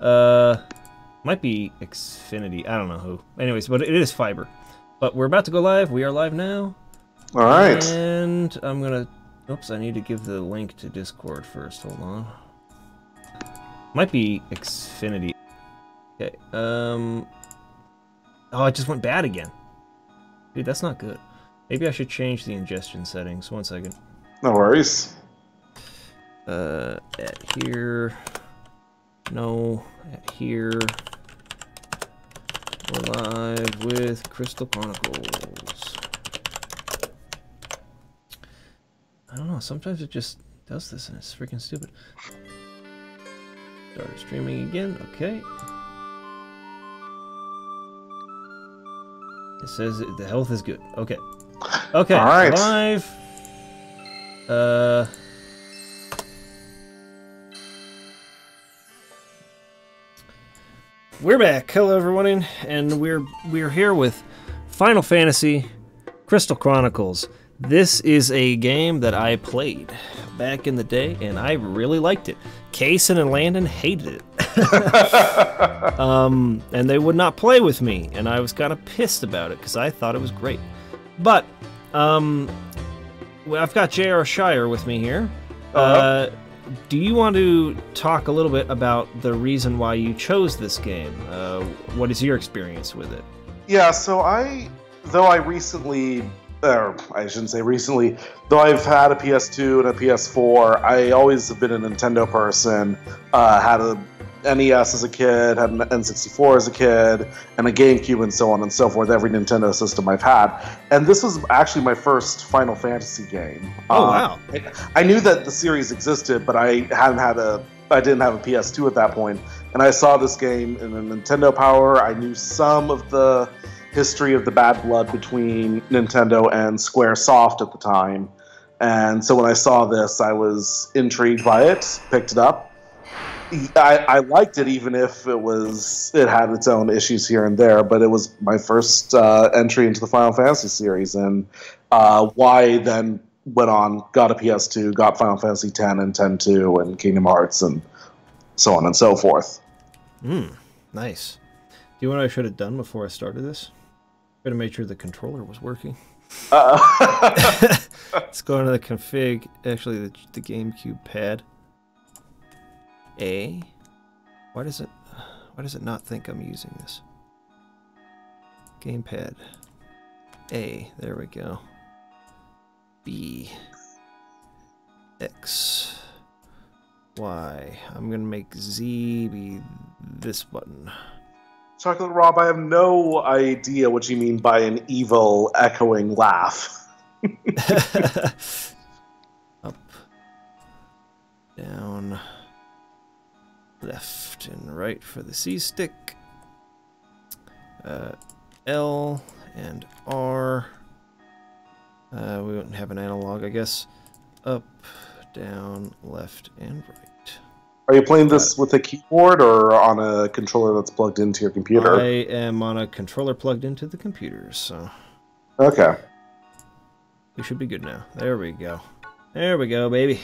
Might be Xfinity. I don't know who. Anyways, but it is fiber. But we're about to go live. We are live now. All right. And I'm gonna. Oops, I need to give the link to Discord first. Hold on. Might be Xfinity. Okay. Oh, it just went bad again. Dude, that's not good. Maybe I should change the ingestion settings. 1 second. No worries. At here. No. At here. We're live with Crystal Chronicles. I don't know. Sometimes it just does this and it's freaking stupid. Start streaming again. Okay. It says the health is good. Okay. Okay. All right. Live. We're back. Hello, everyone, and we're here with Final Fantasy Crystal Chronicles. This is a game that I played back in the day, and I really liked it. Kaysen and Landon hated it. And they would not play with me, and I was kind of pissed about it because I thought it was great. But well, I've got J.R. Shire with me here. Do you want to talk a little bit about the reason why you chose this game? What is your experience with it? Yeah, so though I recently, or I shouldn't say recently, though I've had a PS2 and a PS4, I always have been a Nintendo person. Had a NES as a kid, had an N64 as a kid, and a GameCube and so on and so forth, every Nintendo system I've had. And this was actually my first Final Fantasy game. Oh, wow. I knew that the series existed, but I didn't have a PS2 at that point. And I saw this game in a Nintendo Power. I knew some of the history of the bad blood between Nintendo and Squaresoft at the time. And so when I saw this, I was intrigued by it, picked it up. I liked it, even if it had its own issues here and there. But it was my first entry into the Final Fantasy series, and why then went on, got a PS2, got Final Fantasy X and X-2, and Kingdom Hearts, and so on and so forth. Nice. Do you know what I should have done before I started this? Should have made sure the controller was working. Let's go into the config. Actually, the GameCube pad. A. Why does it not think I'm using this? Gamepad. A. There we go. B. X. Y. I'm gonna make Z be this button. Chocolate Rob, I have no idea what you mean by an evil echoing laugh. Up. Down. Left and right for the C stick. L and R. We wouldn't have an analog, I guess. Up, down, left, and right. Are you playing this with a keyboard or on a controller that's plugged into your computer? I am on a controller plugged into the computer, so... Okay. We should be good now. There we go. There we go, baby.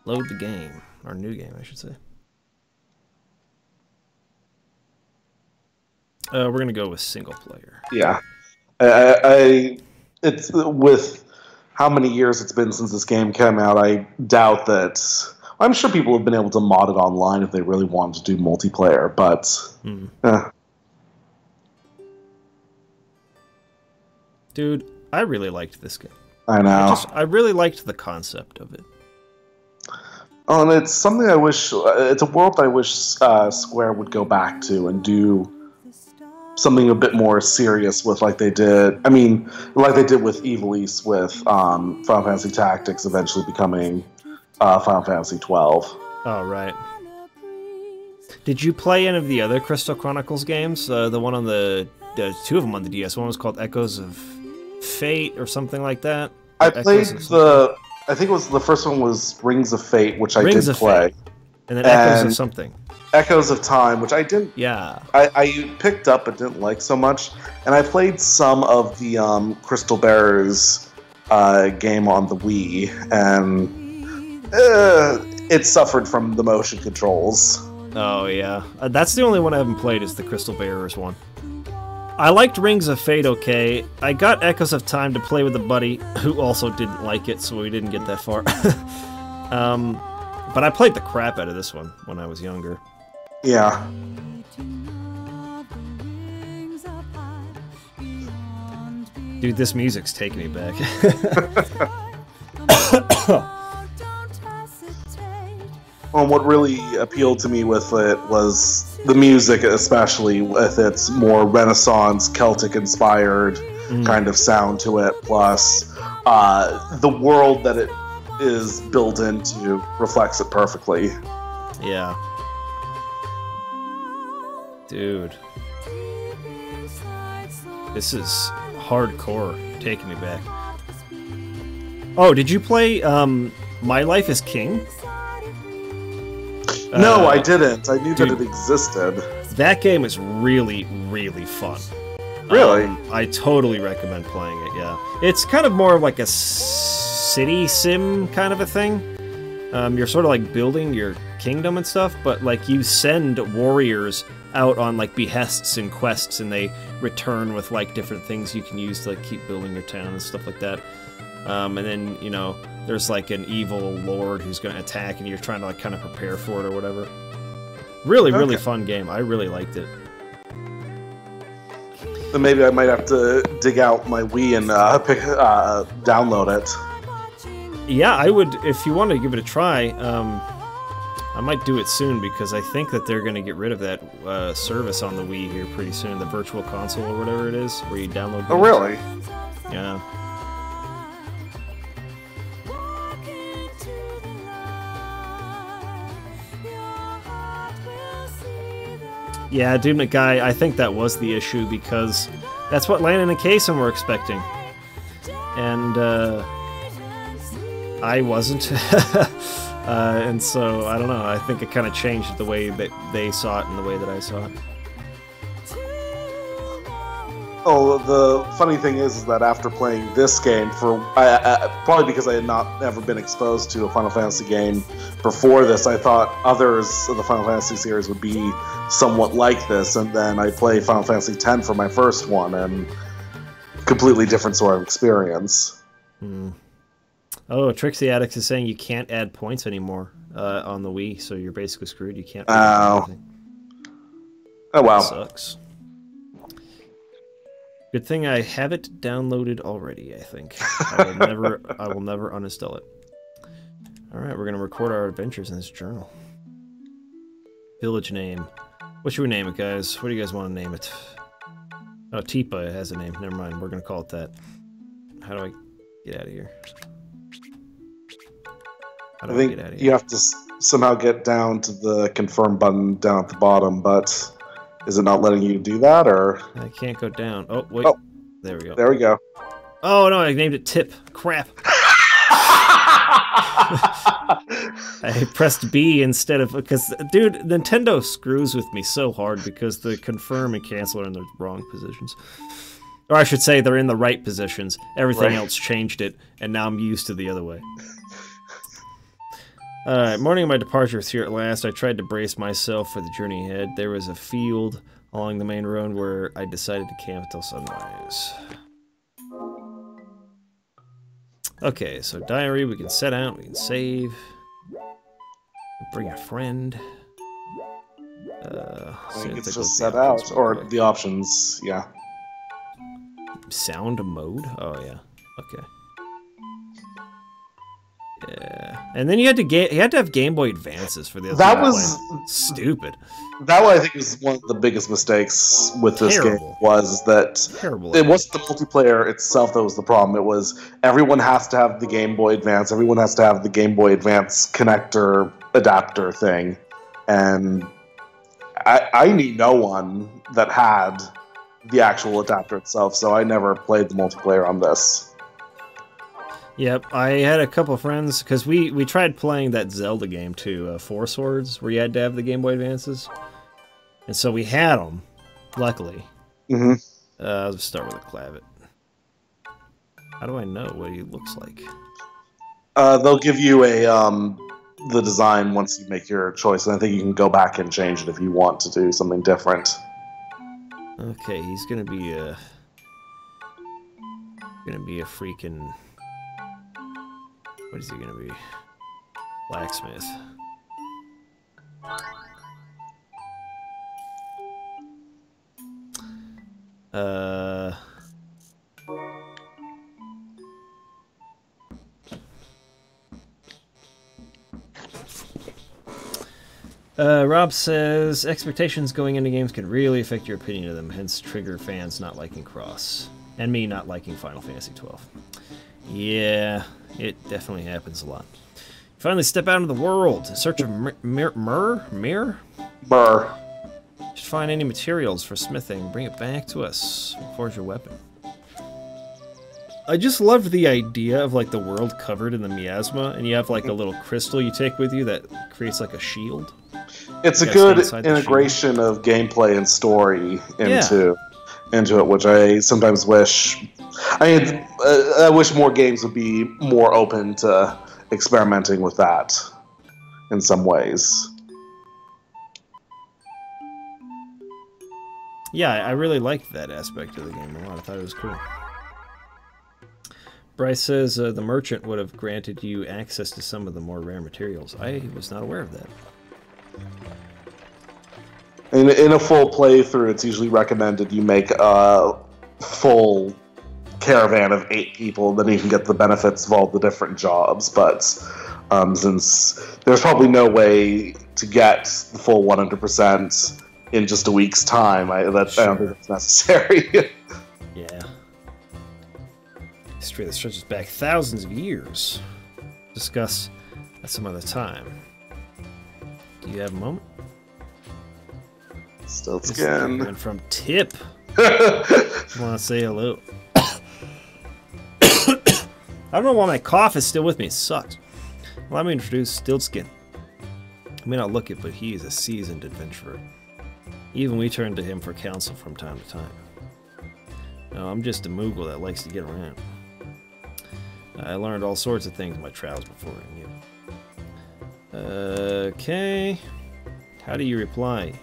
Load the game. Our new game, I should say. We're gonna go with single player. Yeah, it's with how many years it's been since this game came out. I doubt that. I'm sure people have been able to mod it online if they really wanted to do multiplayer, but Dude, I really liked this game. I know. I really liked the concept of it. Oh, and it's something I wish. It's a world I wish Square would go back to and do something a bit more serious with, like they did. I mean, like they did with Evil East with Final Fantasy Tactics, eventually becoming Final Fantasy 12. Oh, right. Did you play any of the other Crystal Chronicles games? The one on the two of them on the DS. One was called Echoes of Fate or something like that. I played I think it was the first one was Rings of Fate, which I did play. Fate. And then Echoes of something. Echoes of Time, which I didn't. Yeah. I picked up but didn't like so much, and I played some of the Crystal Bearers game on the Wii, and it suffered from the motion controls. Oh yeah, that's the only one I haven't played. Is the Crystal Bearers one. I liked Rings of Fate okay. I got Echoes of Time to play with a buddy who also didn't like it, so we didn't get that far. But I played the crap out of this one when I was younger. Yeah. Dude, this music's taking me back. Well, what really appealed to me with it was the music, especially with its more Renaissance, Celtic-inspired kind of sound to it, plus the world that it is built into reflects it perfectly. Yeah. Dude. This is hardcore, taking me back. Oh, did you play My Life as King? No, I didn't. I knew that it existed. That game is really, really fun. Really? I totally recommend playing it, yeah. It's kind of more of like a city sim kind of a thing. You're sort of like building your kingdom and stuff, but like you send warriors out on like behests and quests, and they return with like different things you can use to like keep building your town and stuff like that. And then, you know, there's like an evil lord who's going to attack, and you're trying to like kind of prepare for it or whatever. Really, really fun game. I really liked it. Then maybe I might have to dig out my Wii and download it. Yeah, I would, if you want to give it a try. I might do it soon, because I think that they're going to get rid of that service on the Wii here pretty soon, the Virtual Console or whatever it is, where you download games. Oh, really? Yeah. Yeah, Doom Guy, I think that was the issue, because that's what Landon and Kaysen were expecting. And, I wasn't. And so, I don't know, I think it kind of changed the way that they saw it and the way that I saw it. Oh, the funny thing is that after playing this game, probably because I had not ever been exposed to a Final Fantasy game before this, I thought others of the Final Fantasy series would be somewhat like this, and then I played Final Fantasy X for my first one, and completely different sort of experience. Oh, Trixie Addicts is saying you can't add points anymore on the Wii, so you're basically screwed. You can't. Oh wow. That sucks. Good thing I have it downloaded already, I think. I will never uninstall it. Alright, we're gonna record our adventures in this journal. Village name. What should we name it, guys? What do you guys want to name it? Oh, Tipa has a name. Never mind, we're gonna call it that. How do I get out of here? I think you have to somehow get down to the confirm button down at the bottom, but is it not letting you do that, or? I can't go down. Oh, wait. Oh, there we go. There we go. Oh, no, I named it Tip. Crap. I pressed B instead of... Because, dude, Nintendo screws with me so hard because the confirm and cancel are in the wrong positions. Or I should say they're in the right positions. Everything else changed it, and now I'm used to the other way. Alright, morning of my departure was here at last. I tried to brace myself for the journey ahead. There was a field along the main road where I decided to camp until sunrise. Okay, so diary, we can set out, we can save. Bring a friend. I think it's just set out, or the options, yeah. Sound mode? Oh, yeah. Okay. Yeah, and then you had to have Game Boy Advances for the other. That was stupid. That one I think was one of the biggest mistakes with this game, was that it wasn't the multiplayer itself that was the problem. It was everyone has to have the Game Boy Advance, everyone has to have the Game Boy Advance connector adapter thing, and I knew no one that had the actual adapter itself, so I never played the multiplayer on this. Yep, I had a couple friends, because we tried playing that Zelda game too, Four Swords, where you had to have the Game Boy Advances. And so we had them, luckily. I'll just start with a Clavet. How do I know what he looks like? They'll give you the design once you make your choice, and I think you can go back and change it if you want to do something different. Okay, he's gonna be a freaking, what is he gonna be? Blacksmith. Rob says, expectations going into games can really affect your opinion of them, hence trigger fans not liking Cross. And me not liking Final Fantasy XII. Yeah, it definitely happens a lot. Finally step out into the world in search of Mirror? Just find any materials for smithing, bring it back to us, forge your weapon. I just loved the idea of like the world covered in the miasma, and you have like a little crystal you take with you that creates like a shield. It's a good integration of gameplay and story into it, which I sometimes wish. I wish more games would be more open to experimenting with that in some ways. Yeah, I really liked that aspect of the game a lot. I thought it was cool. Bryce says the merchant would have granted you access to some of the more rare materials. I was not aware of that. In a full playthrough, it's usually recommended you make a full caravan of 8 people, then you can get the benefits of all the different jobs. But since there's probably no way to get the full 100% in just a week's time, I don't think it's necessary. Yeah. History that stretches back thousands of years. Discuss at some other time. Do you have a moment? Still skin. And from Tip. I want to say hello. I don't know why my cough is still with me. It sucks. Let me introduce Stiltskin. I may not look it, but he is a seasoned adventurer. Even we turn to him for counsel from time to time. No, I'm just a Moogle that likes to get around. I learned all sorts of things in my travels before I knew. Okay. How do you reply?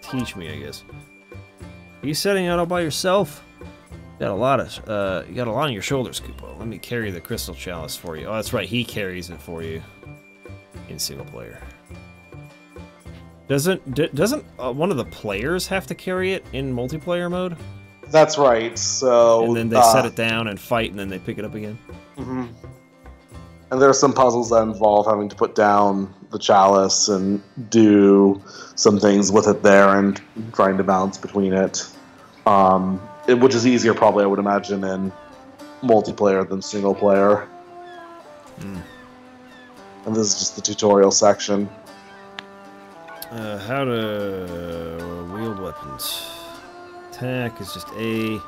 Teach me, I guess. Are you setting out all by yourself? You got a lot on your shoulders, Kupo. Let me carry the crystal chalice for you. Oh, that's right. He carries it for you in single player. Doesn't one of the players have to carry it in multiplayer mode? That's right. So and then they set it down and fight, and then they pick it up again. Mm-hmm. And there are some puzzles that involve having to put down the chalice and do some things with it there and trying to balance between it. Which is easier, probably, I would imagine, in multiplayer than single player. Mm. And this is just the tutorial section. How to wield weapons. Attack is just A.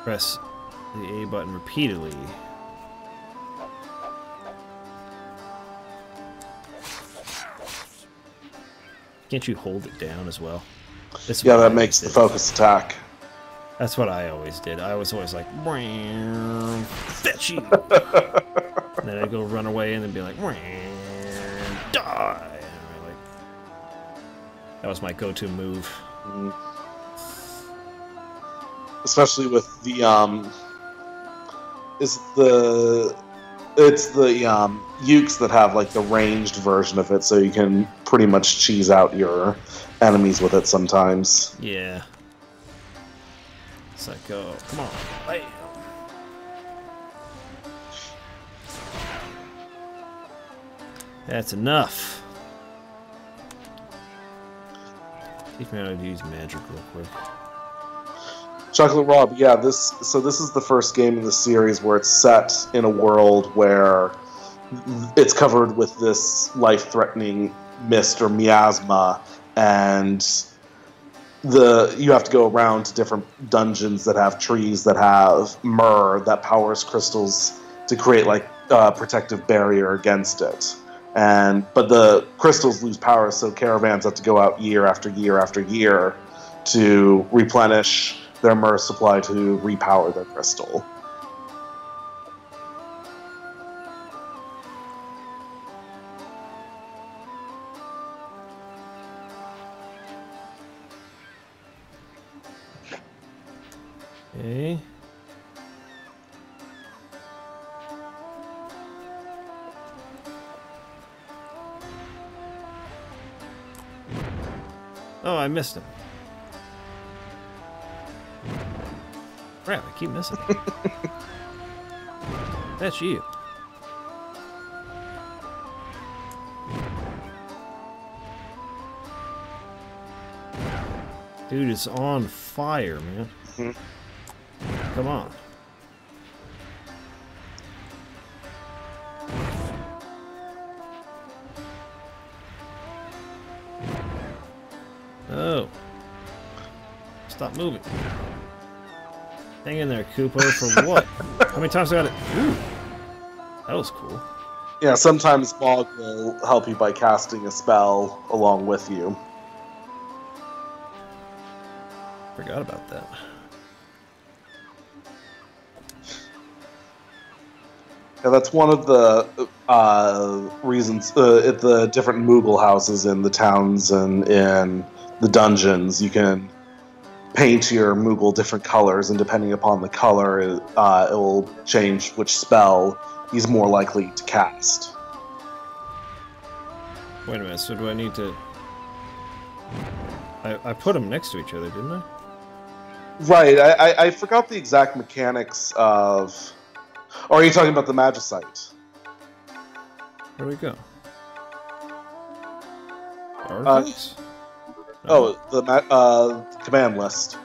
Press the A button repeatedly. Can't you hold it down as well? Yeah, that makes the focus attack. That's what I always did. I was always like, fetch you! And then I'd go run away and then be like, die! And that was my go-to move. Mm-hmm. Especially with the it's the ukes that have like the ranged version of it, so you can pretty much cheese out your enemies with it sometimes. Yeah. It's like, oh, come on. Bam. That's enough. See if I know how to use magic real quick. Chocolate Rob, yeah, this is the first game in the series where it's set in a world where it's covered with this life-threatening mist or miasma, and you have to go around to different dungeons that have trees that have myrrh that powers crystals to create like a protective barrier against it. But the crystals lose power, so caravans have to go out year after year after year to replenish their myrrh supply to repower their crystal. Okay. Oh, I missed him. Crap, I keep missing. That's you. Dude, it's on fire, man. Mm-hmm. Come on. Oh. Stop moving. Hang in there, Koopa, for what? How many times I got it? Ooh. That was cool. Yeah, sometimes Bog will help you by casting a spell along with you. Forgot about that. Yeah, that's one of the reasons at the different Moogle houses in the towns and in the dungeons. You can paint your Moogle different colors, and depending upon the color, it will change which spell he's more likely to cast. Wait a minute, so do I need to... I put them next to each other, didn't I? Right, I forgot the exact mechanics of... Or are you talking about the Magicite? Where'd we go? Artifacts? Oh, the command list.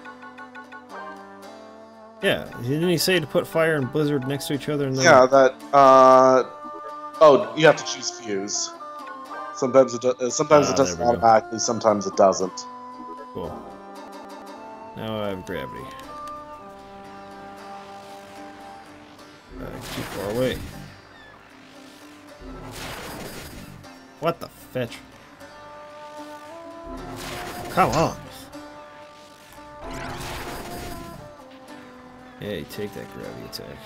Yeah, didn't he say to put fire and blizzard next to each other? And then... Yeah, that. Oh, you have to choose fuse. Sometimes it does automatically. Sometimes it doesn't. Cool. Now I have gravity. Too far away. What the fetch? Come on. Hey, take that gravity attack.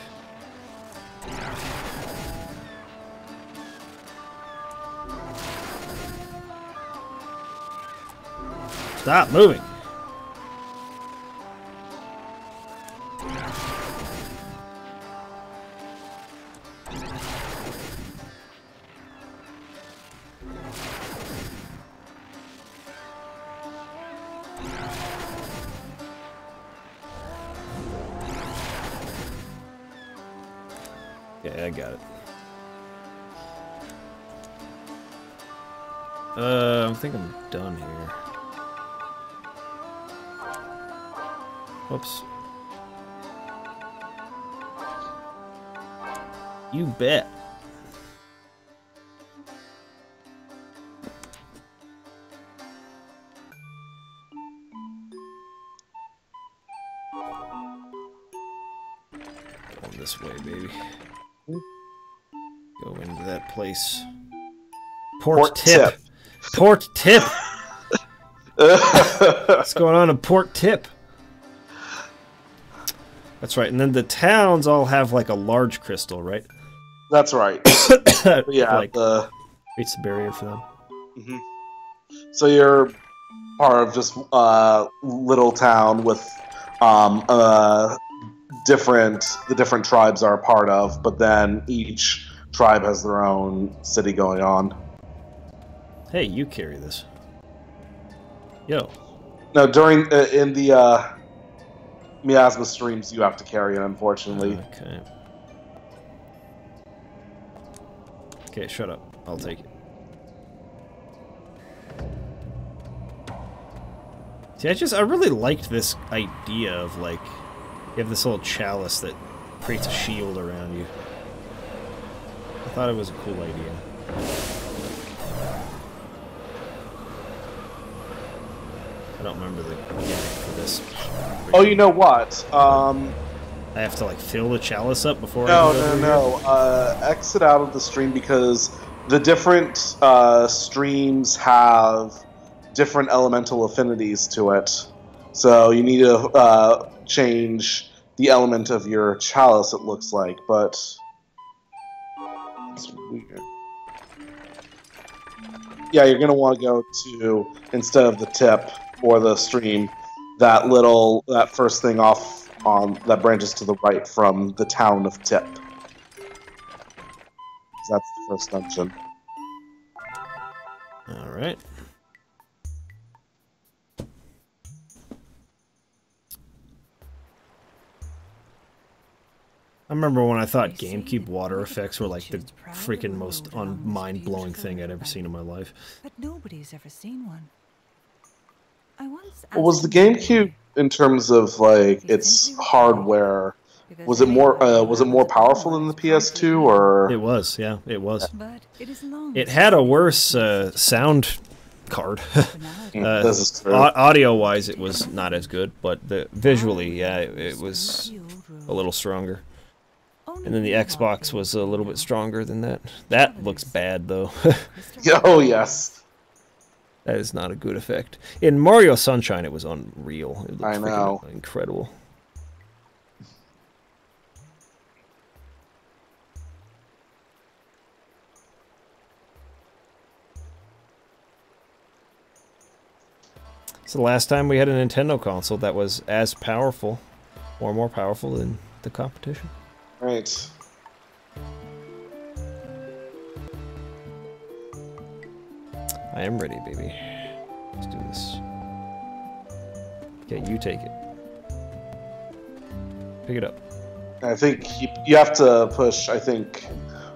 Stop moving. Yeah, I got it. I think I'm done here. Whoops. You bet. Going this way, baby. Go into that place. Port tip. Port tip. What's going on in Port Tip? That's right. And then the towns all have like a large crystal, right? That's right. Yeah, like, creates the barrier for them. Mm-hmm. So you're part of just little town with the different tribes are a part of, but then each tribe has their own city going on. Hey, you carry this. Yo. No, during in the miasma streams, you have to carry it, unfortunately. Okay. Okay, shut up. I'll take it. See, I really liked this idea of, like, you have this little chalice that creates a shield around you. I thought it was a cool idea. I don't remember the gimmick for this. Oh, you know what? I have to, like, fill the chalice up before No. Exit out of the stream because the different streams have different elemental affinities to it. So you need to change the element of your chalice, it looks like, but it's weird. Yeah, you're going to want to go to, instead of the tip or the stream, that first thing off on that branches to the right from the town of Tip. That's the first dungeon. All right. I remember when I thought GameCube water effects were like the freaking most mind-blowing thing I'd ever seen in my life. But nobody's ever seen one. Well, was the GameCube, in terms of like its hardware, was it more powerful than the PS2, or? It was, yeah, it was. It had a worse sound card. This is true. Audio-wise, it was not as good, but visually, yeah, it was a little stronger. And then the Xbox was a little bit stronger than that. That looks bad, though. Oh, yes. That is not a good effect. In Mario Sunshine, it was unreal. It looked I know. Incredible. It's the last time we had a Nintendo console that was as powerful, or more powerful than the competition. Right. I am ready, baby. Let's do this. Okay, you take it. Pick it up. I think you have to push, I think,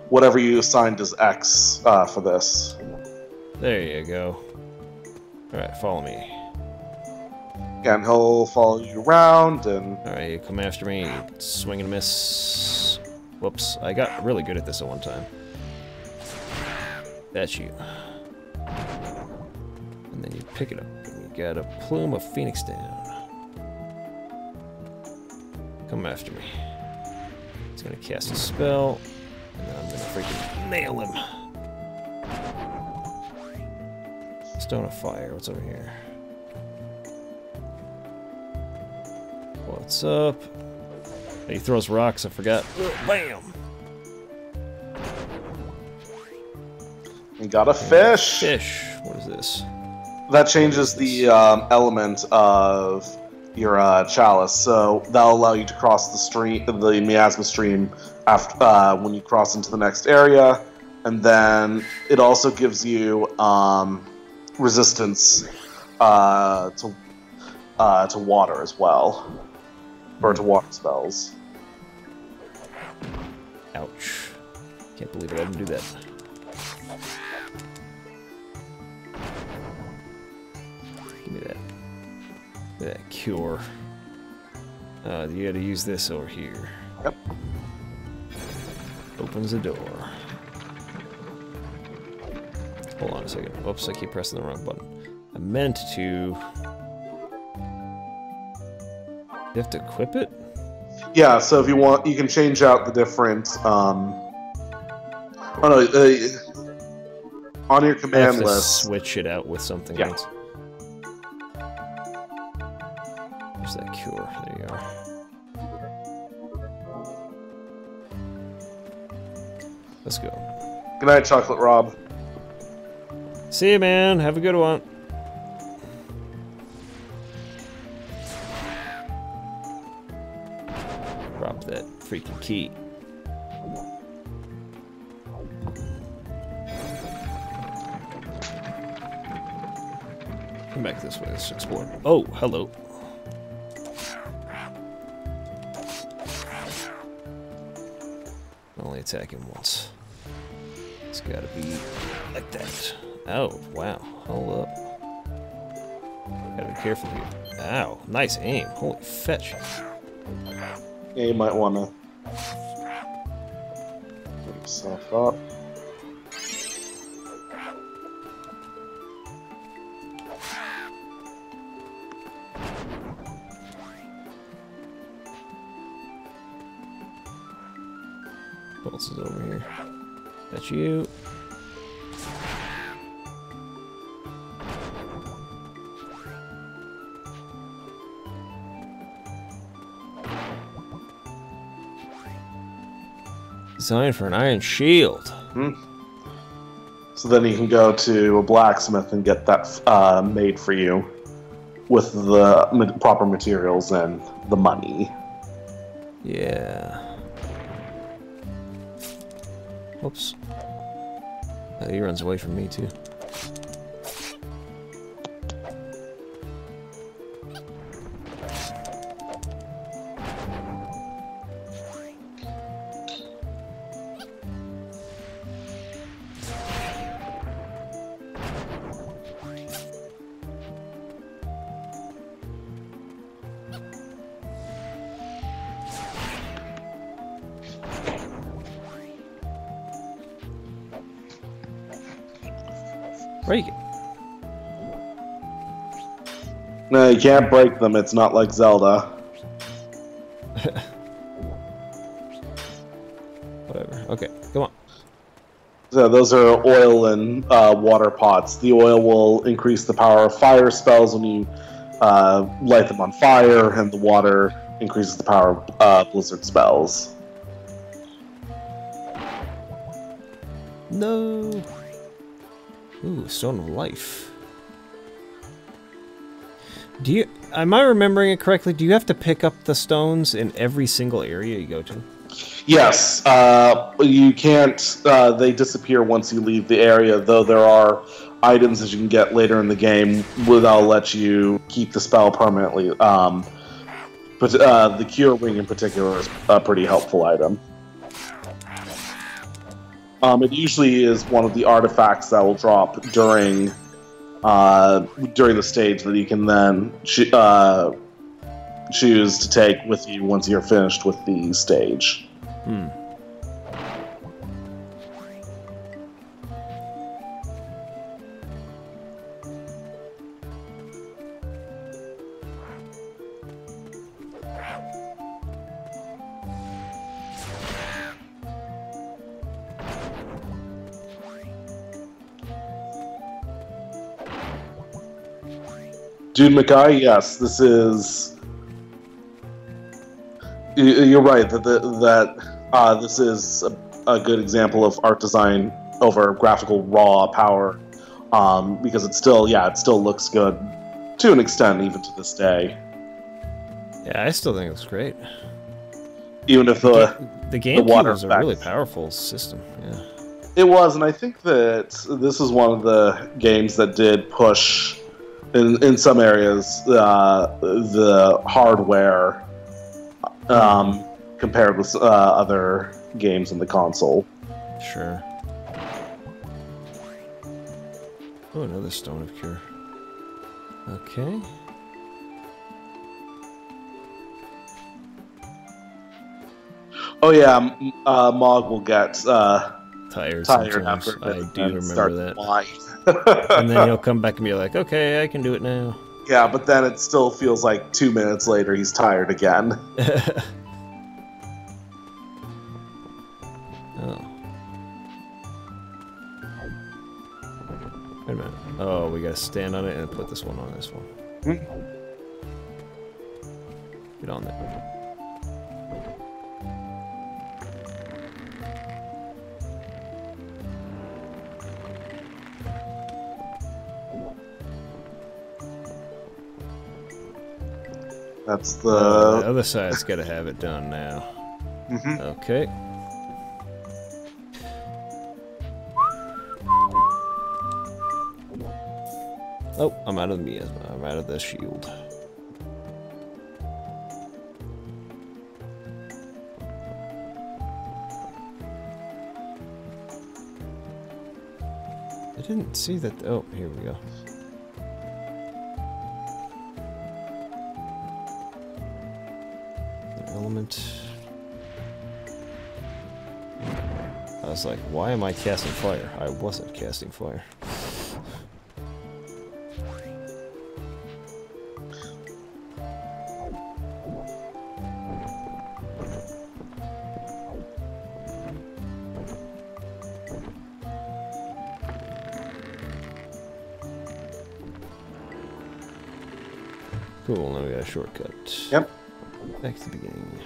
whatever you assigned as X for this. There you go. Alright, follow me. And he'll follow you around, and... Alright, you come after me. Swing and miss. Whoops, I got really good at this at one time. That's you. And then you pick it up, and you got a plume of Phoenix down. Come after me. He's gonna cast a spell, and then I'm gonna freaking nail him. Stone of Fire, what's over here? What's up? He throws rocks, I forgot. Bam! You got a fish! Fish, what is this? That changes the element of your chalice, so that'll allow you to cross the stream, the miasma stream, after when you cross into the next area, and then it also gives you resistance to water as well, or to water spells. Ouch! Can't believe I didn't do that. Give me that. That cure. You gotta use this over here. Yep. Opens the door. Hold on a second. Whoops, I keep pressing the wrong button. I meant to... You have to equip it? Yeah, so if you want, you can change out the different... on your command list... switch it out with something else. There's that cure. There you are. Let's go. Good night, Chocolate Rob. See you, man. Have a good one. Drop that freaking key. Come back this way. Let's explore. Oh, hello. Only attacking once. It's gotta be like that. Oh, wow. Hold up. Gotta be careful here. Ow, nice aim. Holy fetch. Yeah, you might want to put yourself up. What else is over here? That's you. Designed for an iron shield. So then you can go to a blacksmith and get that made for you with the proper materials and the money. Yeah. Oops. Oh, he runs away from me too. Break it. No, you can't break them. It's not like Zelda. Whatever. Okay, come on. So those are oil and water pots. The oil will increase the power of fire spells when you light them on fire, and the water increases the power of blizzard spells. No. Ooh, Stone of Life. Do you? Am I remembering it correctly? Do you have to pick up the stones in every single area you go to? Yes, you can't. They disappear once you leave the area, though there are items that you can get later in the game that'll let you keep the spell permanently. But the Cure Ring in particular is a pretty helpful item. It usually is one of the artifacts that will drop during the stage that you can then choose to take with you once you're finished with the stage. Hmm. Dude Mackay, yes, this is. You're right that this is a good example of art design over graphical raw power, because it still looks good to an extent even to this day. Yeah, I still think it's great. Even if the GameCube was a really powerful system. Yeah. It was, and I think that this is one of the games that did push. In some areas, the hardware compared with other games in the console. Sure. Oh, another Stone of Cure. Okay. Oh yeah, Mog will get tired after a bit. I do remember that. And And then he'll come back and be like, okay, I can do it now. Yeah, but then it still feels like 2 minutes later he's tired again. Oh. Wait a minute. Oh, we gotta stand on it and put this one on this one. Hmm. Get on there. That's The the... other side's gotta have it done now. Mhm. Okay. Oh, I'm out of the miasma. I'm out of the shield. I didn't see that. Oh, here we go. Element. I was like, why am I casting fire? I wasn't casting fire. Cool, now we got a shortcut. Yep. Back to the beginning.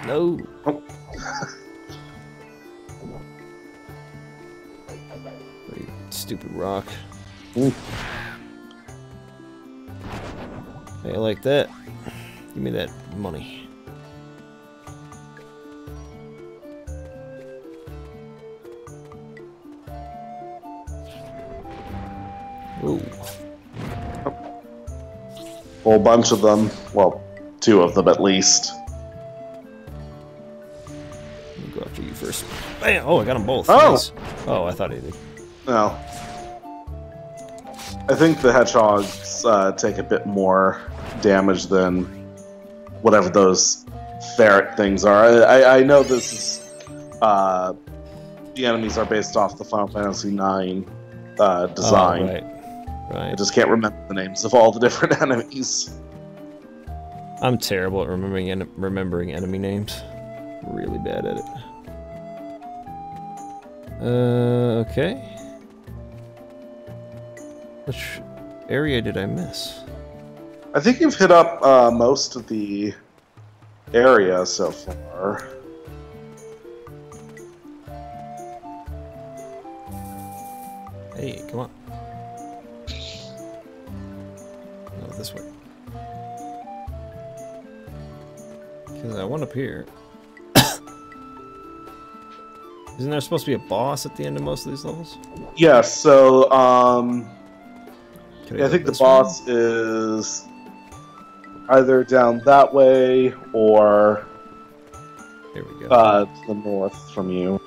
No. Oh. stupid rock. Mm. Hey, I like that. Give me that money. Ooh. Whole bunch of them. Well, 2 of them at least. Let me go after you first. Bam! Oh, I got them both. Oh! Nice. Oh, I thought I did. No. I think the hedgehogs take a bit more damage than whatever those ferret things are. I know this is... the enemies are based off the Final Fantasy IX design. Oh, right. Right. I just can't remember the names of all the different enemies. I'm terrible at remembering enemy names. Really bad at it. Okay. Which area did I miss? I think you've hit up most of the area so far. Hey, come on. No, this way. Because I went up here. Isn't there supposed to be a boss at the end of most of these levels? Yeah, so, Can yeah, I go think the this boss is either down that way or way? Here we go. to the north from you.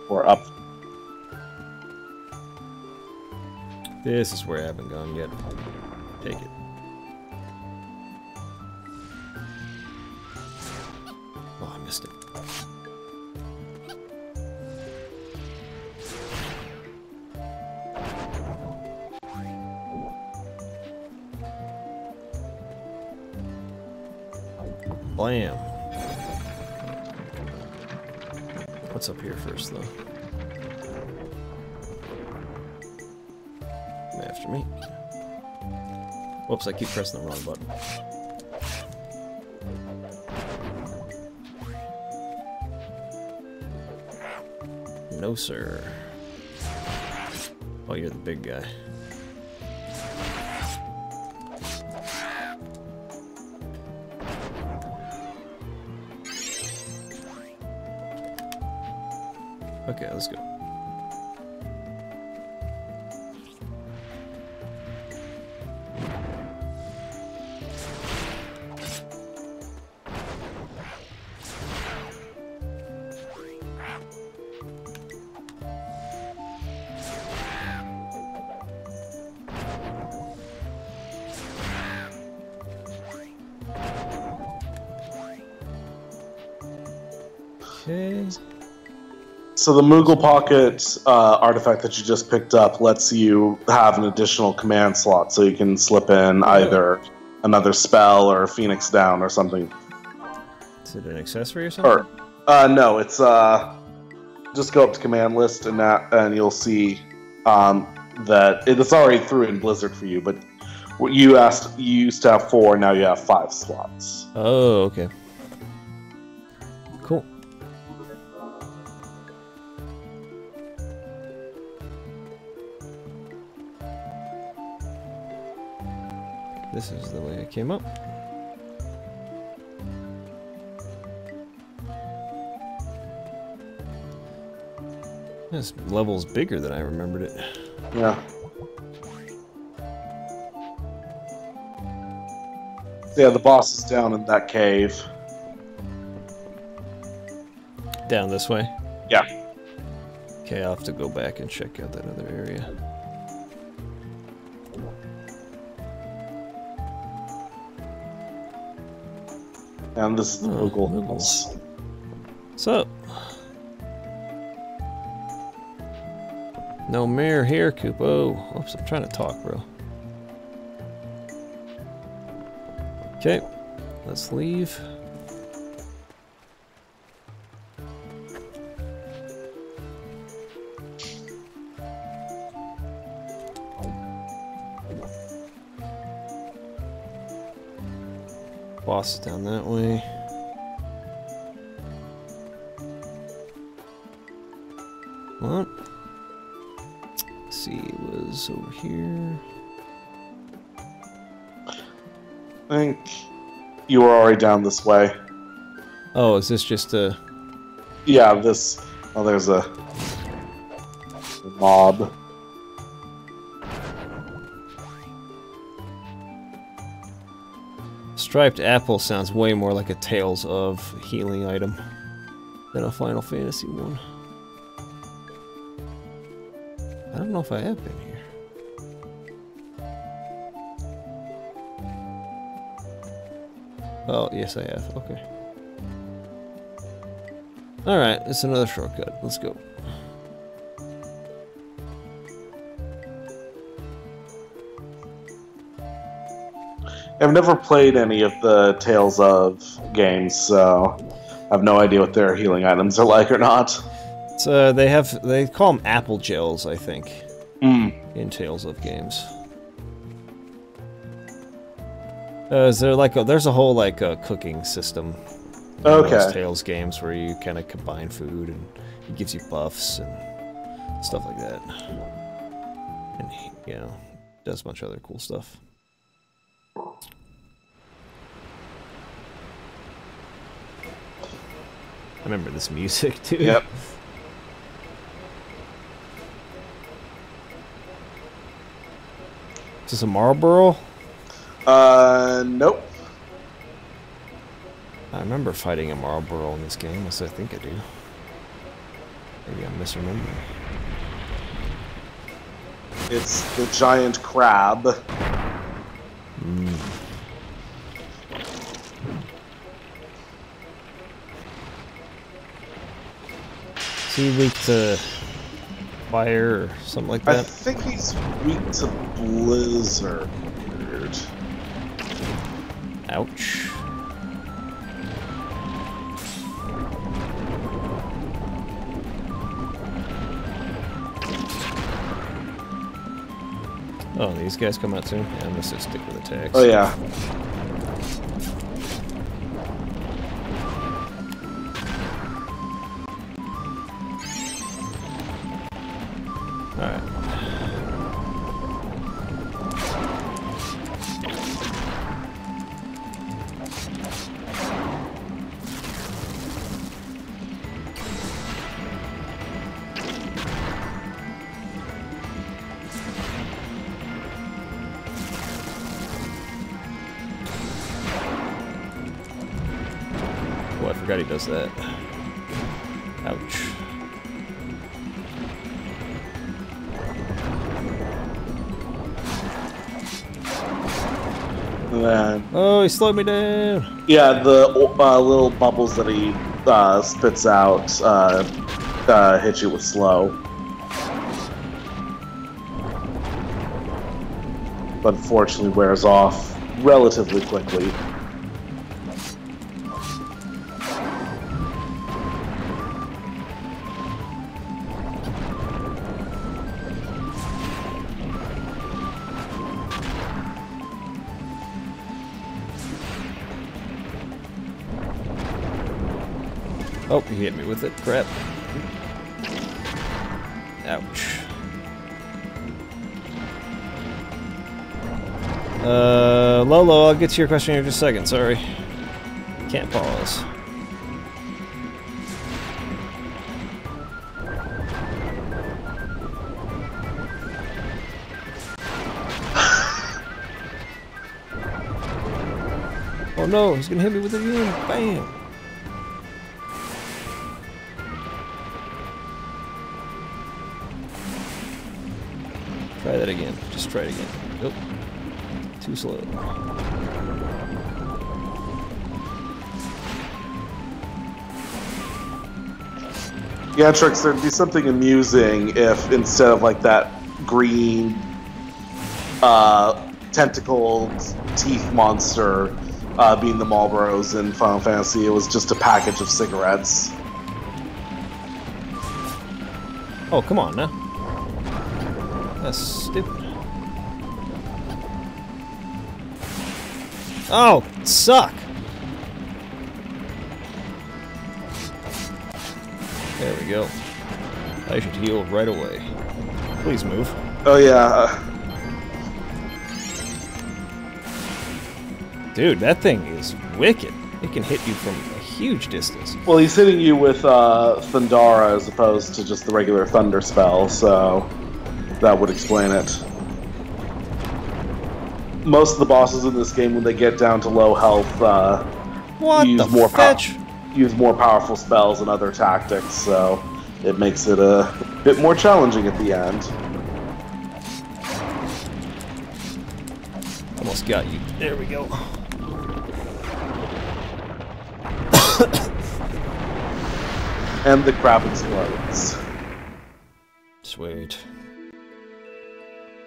Or up. This is where I haven't gone yet. Take it. Oh, I missed it. Blam. What's up here first, though? After me. Whoops, I keep pressing the wrong button. No, sir. Oh, you're the big guy. Okay, let's go. Okay. So the Moogle Pocket artifact that you just picked up lets you have an additional command slot, so you can slip in either another spell or Phoenix Down or something. Is it an accessory or something? No, it's just go up to command list and you'll see that it's already through in Blizzard for you, but what you used to have 4, now you have 5 slots. Oh, okay. Cool. This is the way I came up. This level's bigger than I remembered it. Yeah. Yeah, the boss is down in that cave. Down this way? Yeah. Okay, I'll have to go back and check out that other area. And this is the Moogle. Moogles. What's up? No mirror here, Koopo. Oops, I'm trying to talk, bro. Okay, let's leave. Boss is down that way. Come on. see, it was over here. I think you were already down this way. Oh, is this just a... Yeah, this... Oh, there's a mob. Striped apple sounds way more like a Tales of healing item than a Final Fantasy one. I don't know if I have been here. Oh, yes I have. Okay. Alright, it's another shortcut. Let's go. I've never played any of the Tales of games, so I have no idea what their healing items are like or not. So they call them apple gels, I think, in Tales of games. Is there like there's a whole like cooking system in those Tales games where you kind of combine food and it gives you buffs and stuff like that, and you know, does a bunch of other cool stuff. I remember this music too. Yep. Is this a Marlboro? Nope. I remember fighting a Marlboro in this game, as I think I do. Maybe I'm misremembering. It's the giant crab. Is he weak to fire or something like I that? think he's weak to blizzard. Ouch. Oh, these guys come out soon? Yeah, I'm gonna stick with attacks. Oh yeah. Alright. Oh, I forgot he does that. Ouch. And then, Oh, he slowed me down! yeah, the little bubbles that he spits out hit you with slow. But unfortunately wears off relatively quickly. Oh, he hit me with it. Crap. Ouch. Lolo, I'll get to your question here in just a second. Sorry. Can't pause. Oh no, he's gonna hit me with it again. Bam! Try that again. Just try it again. Nope. Too slow. Yeah, Trix, there'd be something amusing if instead of like that green tentacled teeth monster being the Marlboros in Final Fantasy, it was just a package of cigarettes. Oh, come on now. That's stupid. Oh, suck! There we go. I should heal right away. Please move. Oh yeah. Dude, that thing is wicked. It can hit you from a huge distance. Well, he's hitting you with Thundara as opposed to just the regular Thunder spell, so that would explain it. Most of the bosses in this game, when they get down to low health, What use the more fetch? use more powerful spells and other tactics, so it makes it a bit more challenging at the end. Almost got you. There we go. And the crab explodes. Sweet.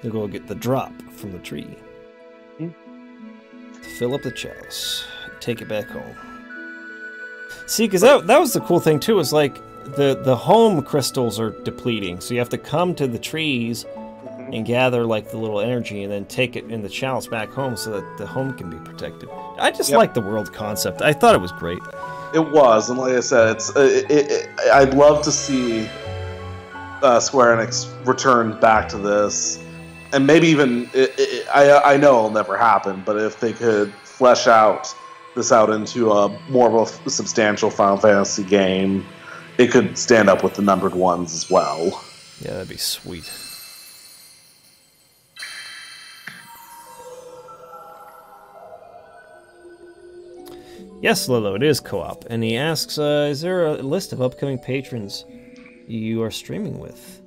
We'll go get the drop from the tree. Fill up the chalice. Take it back home. See, because that was the cool thing too, is like the home crystals are depleting, so you have to come to the trees and gather like the little energy and then take it in the chalice back home so that the home can be protected. I just like the world concept. I thought it was great. It was, and like I said, I'd love to see Square Enix return back to this, and maybe even I know it'll never happen, but if they could flesh this out into a more of a substantial Final Fantasy game, it could stand up with the numbered ones as well. Yeah, that'd be sweet. Yes, Lolo, it is co-op. And he asks, is there a list of upcoming patrons you are streaming with?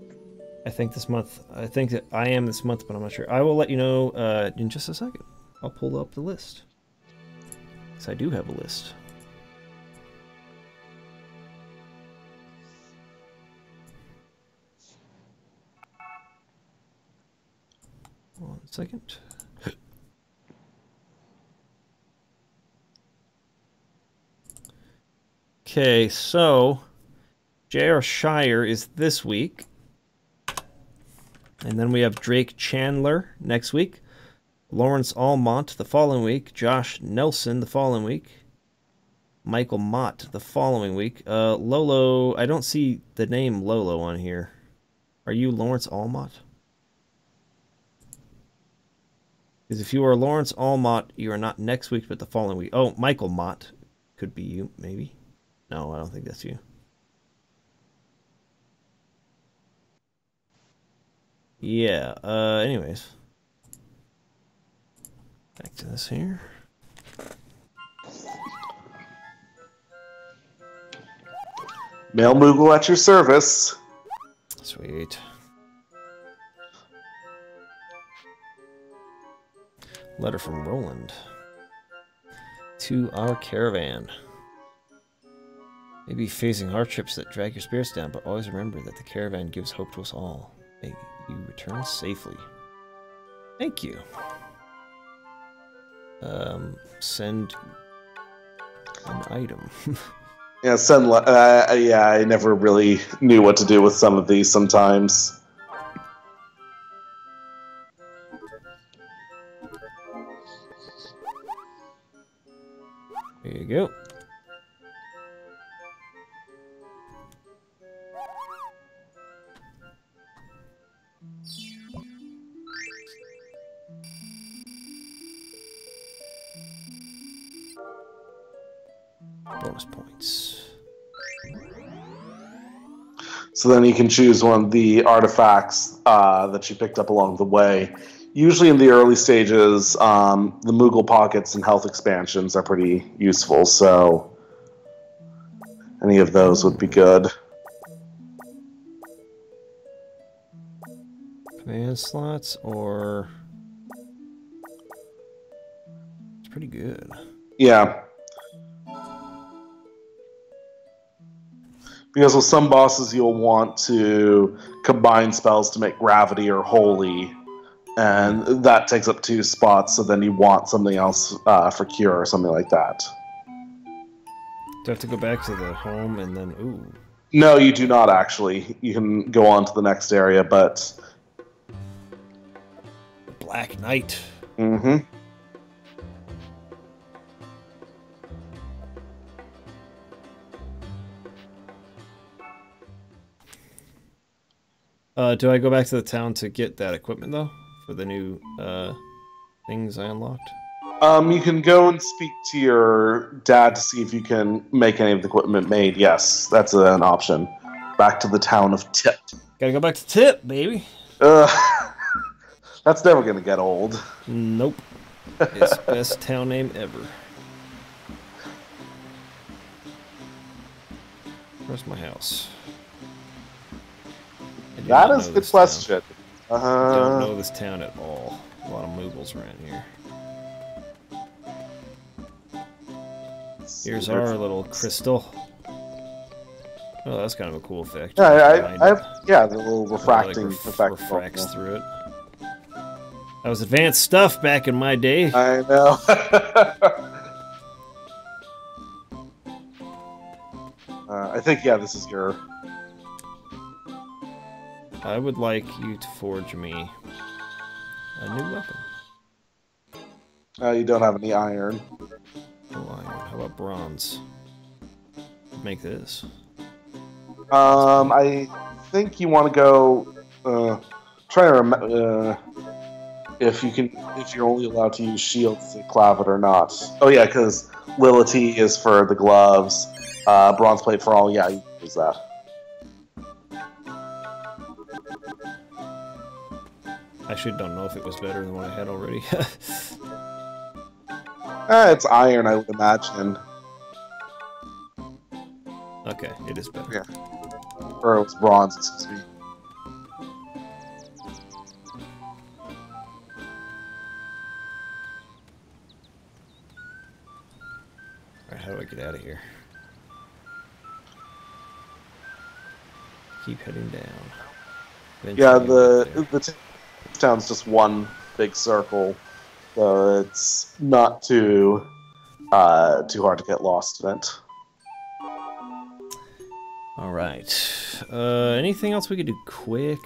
I think this month. I think that I am this month, but I'm not sure. I will let you know in just a second. I'll pull up the list. Because I do have a list. One second. Okay, so J.R. Shire is this week. And then we have Drake Chandler next week. Lawrence Almont the following week. Josh Nelson the following week. Michael Mott the following week. Lolo, I don't see the name Lolo on here. Are you Lawrence Almont? Because if you are Lawrence Almont, you are not next week, but the following week. Oh, Michael Mott. Could be you, maybe. No, I don't think that's you. Yeah, anyways. Back to this here. Mail Moogle at your service. Sweet. Letter from Roland. To our caravan. Maybe facing hardships that drag your spirits down, but always remember that the caravan gives hope to us all. May you return safely. Thank you. Send an item. Yeah, yeah, I never really knew what to do with some of these sometimes. There you go. Bonus points. So then you can choose one of the artifacts that you picked up along the way. Usually in the early stages, the Moogle Pockets and Health Expansions are pretty useful, so any of those would be good. Command slots, or... It's pretty good. Yeah. Because with some bosses you'll want to combine spells to make Gravity or Holy, and that takes up 2 spots, so then you want something else for Cure or something like that. Do I have to go back to the home and then... Ooh. No, you do not actually. You can go on to the next area, but... Black Knight. Mm-hmm. Do I go back to the town to get that equipment though for the new things I unlocked? You can go and speak to your dad to see if you can make any of the equipment made. Yes, that's an option. Back to the town of Tip. Gotta go back to Tip, baby. That's never gonna get old. Nope. It's best town name ever. Where's my house? That is a good question. I don't know this town at all. A lot of moogles around here. Here's our little crystal. Oh, that's kind of a cool effect. Yeah, the little refracting effect. Refracts through it. That was advanced stuff back in my day. I know. I think, yeah, this is your... I would like you to forge me a new weapon. You don't have any iron. No iron. How about bronze? Make this. I think you want to go... try to remember... if you're only allowed to use shields to clav it or not. Oh yeah, because Lility is for the gloves, bronze plate for all. Yeah, you can use that. I actually don't know if it was better than what I had already. It's iron, I would imagine. Okay, it is better. Yeah, or it was bronze. Excuse me. How do I get out of here? Keep heading down. Yeah, the town's just one big circle, so it's not too hard to get lost in it. All right. Anything else we could do quick?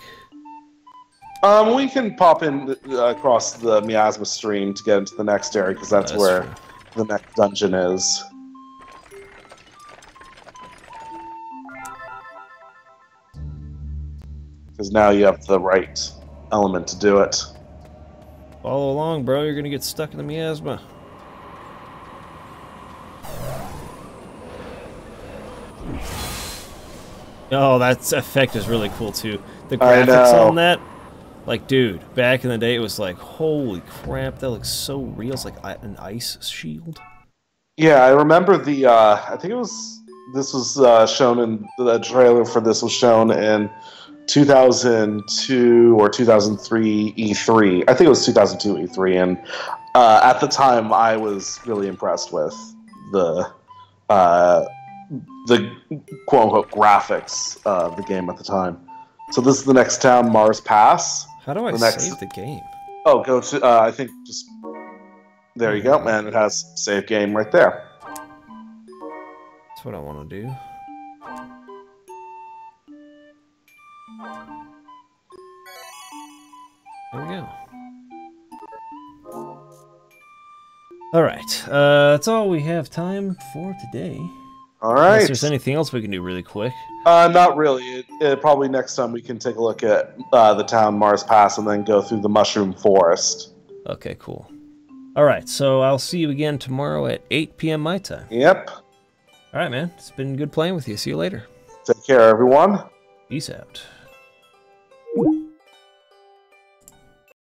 We can pop in across the Miasma stream to get into the next area because that's where true. the next dungeon is. Because now you have the right element to do it. Follow along, bro. You're gonna get stuck in the miasma. Oh, that effect is really cool too. The graphics on that, like, dude, back in the day, it was like, holy crap, that looks so real. It's like an ice shield. Yeah, I remember the. I think this was shown in the trailer for this was shown in 2002 or 2003 E3. I think it was 2002 E3, and at the time I was really impressed with the quote-unquote graphics of the game at the time. So this is the next town, Mars Pass. How do I save the game? Oh, go to, I think just... There you go, man. It has save game right there. That's what I want to do. There we go. Alright, that's all we have time for today. Alright. Unless there's anything else we can do really quick. Not really. Probably next time we can take a look at the town Mars Pass and then go through the Mushroom Forest. Okay, cool. Alright, so I'll see you again tomorrow at 8 p.m. my time. Yep. Alright, man. It's been good playing with you. See you later. Take care, everyone. Peace out.